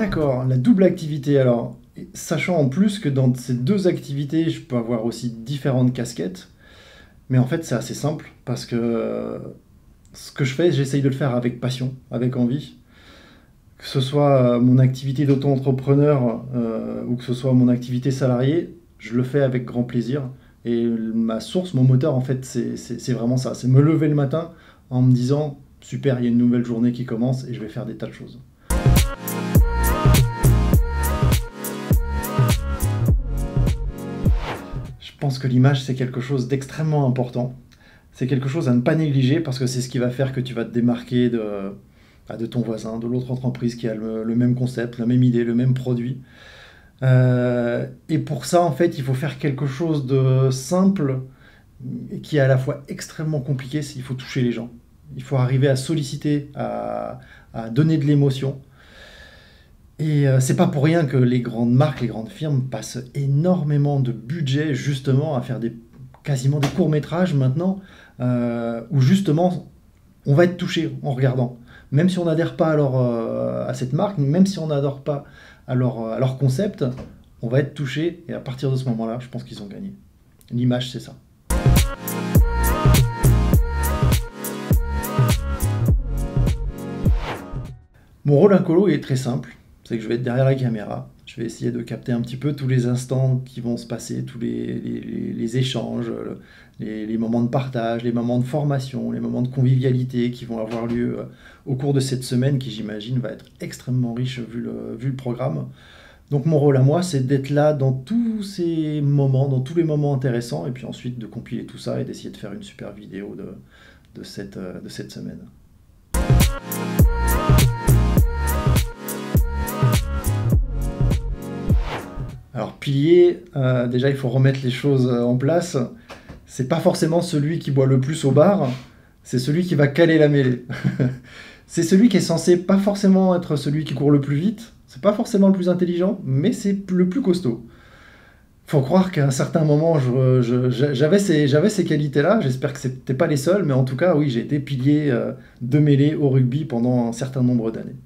D'accord, la double activité. Alors, sachant en plus que dans ces deux activités, je peux avoir aussi différentes casquettes, mais en fait, c'est assez simple parce que ce que je fais, j'essaye de le faire avec passion, avec envie. Que ce soit mon activité d'auto-entrepreneur ou que ce soit mon activité salariée, je le fais avec grand plaisir. Et ma source, mon moteur, en fait, c'est vraiment ça. C'est me lever le matin en me disant, super, il y a une nouvelle journée qui commence et je vais faire des tas de choses. Je pense que l'image, c'est quelque chose d'extrêmement important. C'est quelque chose à ne pas négliger parce que c'est ce qui va faire que tu vas te démarquer de ton voisin, de l'autre entreprise qui a le même concept, la même idée, le même produit. Et pour ça, en fait, il faut faire quelque chose de simple et qui est à la fois extrêmement compliqué, c'est il faut toucher les gens. Il faut arriver à solliciter, à donner de l'émotion. Et c'est pas pour rien que les grandes marques, les grandes firmes passent énormément de budget justement à faire quasiment des courts-métrages maintenant, où justement on va être touché en regardant. Même si on n'adhère pas à cette marque, même si on n'adhère pas à leur concept, on va être touché et à partir de ce moment-là, je pense qu'ils ont gagné. L'image, c'est ça. Mon rôle incolo est très simple, c'est que je vais être derrière la caméra, je vais essayer de capter un petit peu tous les instants qui vont se passer, tous les échanges, les moments de partage, les moments de formation, les moments de convivialité qui vont avoir lieu au cours de cette semaine qui, j'imagine, va être extrêmement riche vu le programme. Donc mon rôle à moi, c'est d'être là dans tous ces moments, dans tous les moments intéressants, et puis ensuite de compiler tout ça et d'essayer de faire une super vidéo de cette semaine. Alors pilier, déjà il faut remettre les choses en place. C'est pas forcément celui qui boit le plus au bar, c'est celui qui va caler la mêlée. C'est celui qui est censé pas forcément être celui qui court le plus vite, c'est pas forcément le plus intelligent, mais c'est le plus costaud. Faut croire qu'à un certain moment, j'avais ces qualités-là, j'espère que c'était pas les seules, mais en tout cas, oui, j'ai été pilier de mêlée au rugby pendant un certain nombre d'années.